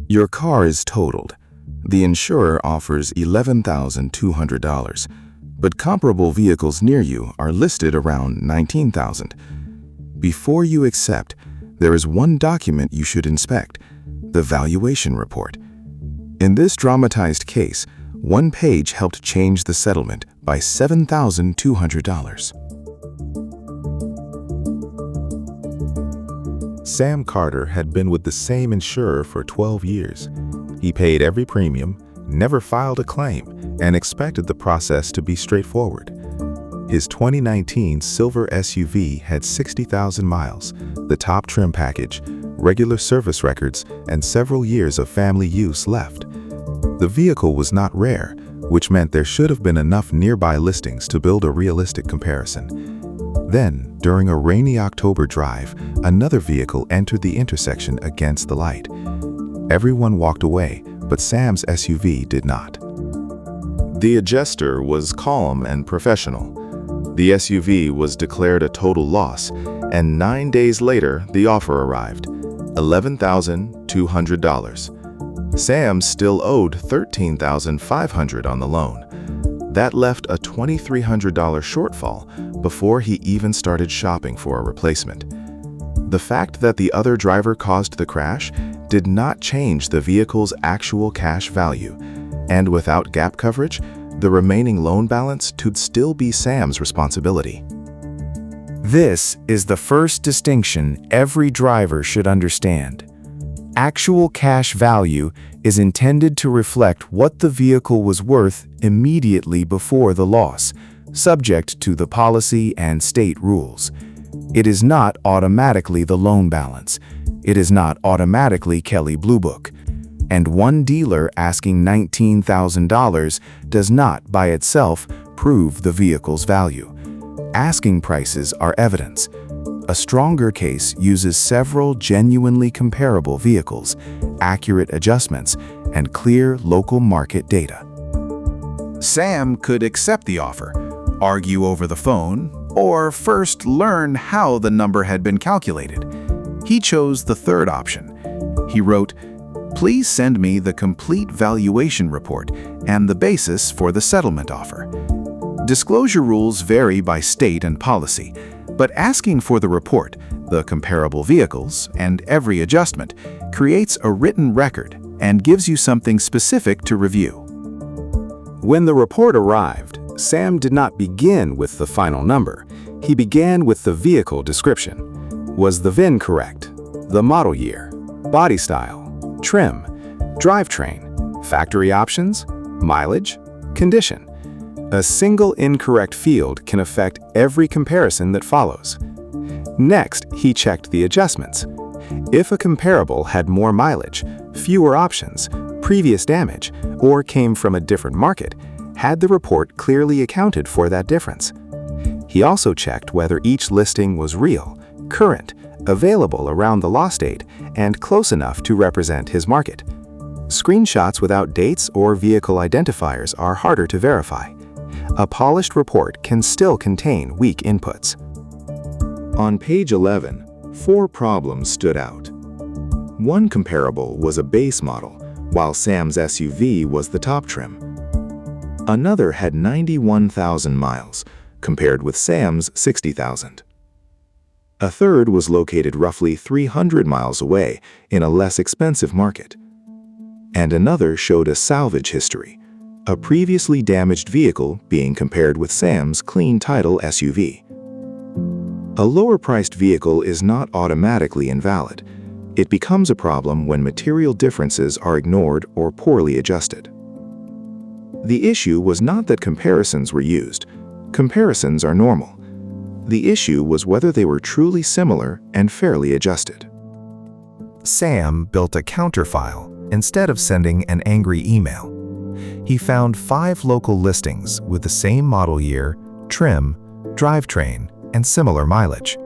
Your car is totaled. The insurer offers $11,200, but comparable vehicles near you are listed around $19,000. Before you accept, there is one document you should inspect: the valuation report. In this dramatized case, one page helped change the settlement by $7,200. Sam Carter had been with the same insurer for 12 years. He paid every premium, never filed a claim, and expected the process to be straightforward. His 2019 silver SUV had 60,000 miles, the top trim package, regular service records, and several years of family use left. The vehicle was not rare, which meant there should have been enough nearby listings to build a realistic comparison. Then, during a rainy October drive, another vehicle entered the intersection against the light. Everyone walked away, but Sam's SUV did not. The adjuster was calm and professional. The SUV was declared a total loss, and 9 days later, the offer arrived: $11,200. Sam still owed $13,500 on the loan. That left a $2,300 shortfall before he even started shopping for a replacement. The fact that the other driver caused the crash did not change the vehicle's actual cash value, and without gap coverage, the remaining loan balance would still be Sam's responsibility. This is the first distinction every driver should understand. Actual cash value is intended to reflect what the vehicle was worth immediately before the loss, subject to the policy and state rules. It is not automatically the loan balance. It is not automatically Kelley Blue Book. And one dealer asking $19,000 does not by itself prove the vehicle's value. Asking prices are evidence. A stronger case uses several genuinely comparable vehicles, accurate adjustments, and clear local market data. Sam could accept the offer, argue over the phone, or first learn how the number had been calculated. He chose the third option. He wrote, "Please send me the complete valuation report and the basis for the settlement offer." Disclosure rules vary by state and policy, but asking for the report, the comparable vehicles, and every adjustment creates a written record and gives you something specific to review. When the report arrived, Sam did not begin with the final number. He began with the vehicle description. Was the VIN correct? The model year, body style, trim, drivetrain, factory options, mileage, condition. A single incorrect field can affect every comparison that follows. Next, he checked the adjustments. If a comparable had more mileage, fewer options, previous damage, or came from a different market, had the report clearly accounted for that difference. He also checked whether each listing was real, current, available around the loss date, and close enough to represent his market. Screenshots without dates or vehicle identifiers are harder to verify. A polished report can still contain weak inputs. On page 11, 4 problems stood out. One comparable was a base model, while Sam's SUV was the top trim. Another had 91,000 miles, compared with Sam's 60,000. A third was located roughly 300 miles away in a less expensive market. And another showed a salvage history, a previously damaged vehicle being compared with Sam's clean title SUV. A lower-priced vehicle is not automatically invalid. It becomes a problem when material differences are ignored or poorly adjusted. The issue was not that comparisons were used. Comparisons are normal. The issue was whether they were truly similar and fairly adjusted. Sam built a counterfile instead of sending an angry email. He found 5 local listings with the same model year, trim, drivetrain, and similar mileage.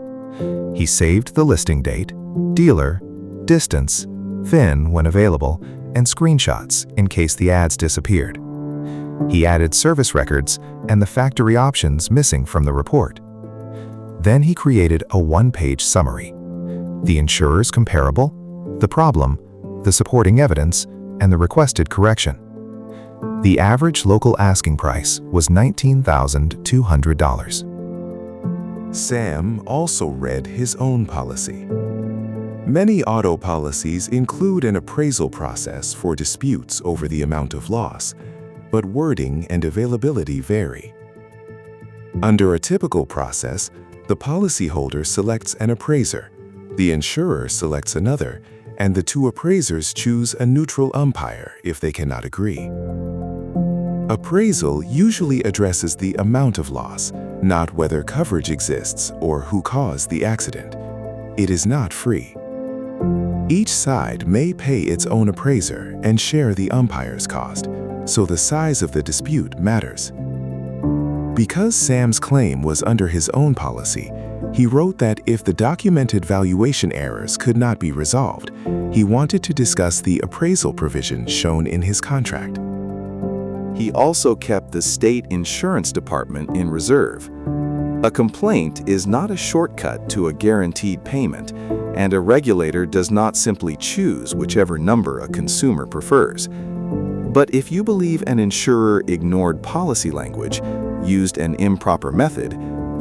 He saved the listing date, dealer, distance, VIN when available, and screenshots in case the ads disappeared. He added service records and the factory options missing from the report. Then he created a 1-page summary: the insurer's comparable, the problem, the supporting evidence, and the requested correction. The average local asking price was $19,200. Sam also read his own policy. Many auto policies include an appraisal process for disputes over the amount of loss, but wording and availability vary. Under a typical process, the policyholder selects an appraiser, the insurer selects another, and the two appraisers choose a neutral umpire if they cannot agree. Appraisal usually addresses the amount of loss, not whether coverage exists or who caused the accident. It is not free. Each side may pay its own appraiser and share the umpire's cost, so the size of the dispute matters. Because Sam's claim was under his own policy, he wrote that if the documented valuation errors could not be resolved, he wanted to discuss the appraisal provision shown in his contract. He also kept the state insurance department in reserve. A complaint is not a shortcut to a guaranteed payment, and a regulator does not simply choose whichever number a consumer prefers. But if you believe an insurer ignored policy language, used an improper method,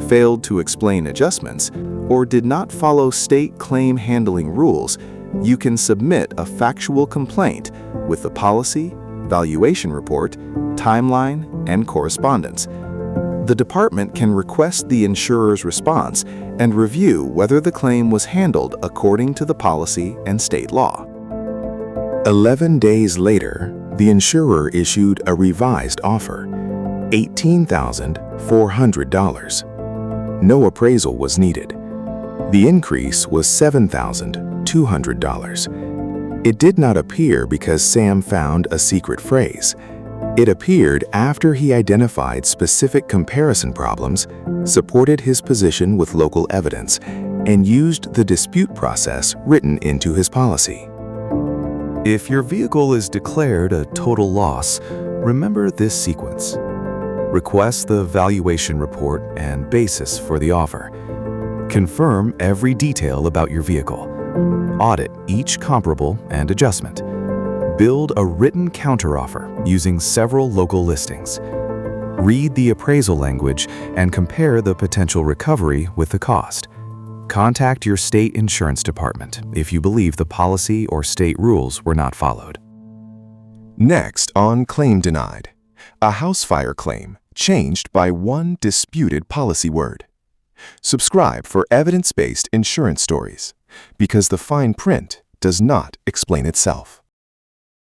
failed to explain adjustments, or did not follow state claim handling rules, you can submit a factual complaint with the policy, valuation report, timeline, and correspondence. The department can request the insurer's response and review whether the claim was handled according to the policy and state law. 11 days later, the insurer issued a revised offer, $18,400. No appraisal was needed. The increase was $7,200. It did not appear because Sam found a secret phrase. It appeared after he identified specific comparison problems, supported his position with local evidence, and used the dispute process written into his policy. If your vehicle is declared a total loss, remember this sequence. Request the valuation report and basis for the offer. Confirm every detail about your vehicle. Audit each comparable and adjustment. Build a written counteroffer using several local listings. Read the appraisal language and compare the potential recovery with the cost. Contact your state insurance department if you believe the policy or state rules were not followed. Next on Claim Denied, a house fire claim changed by one disputed policy word. Subscribe for evidence-based insurance stories, because the fine print does not explain itself.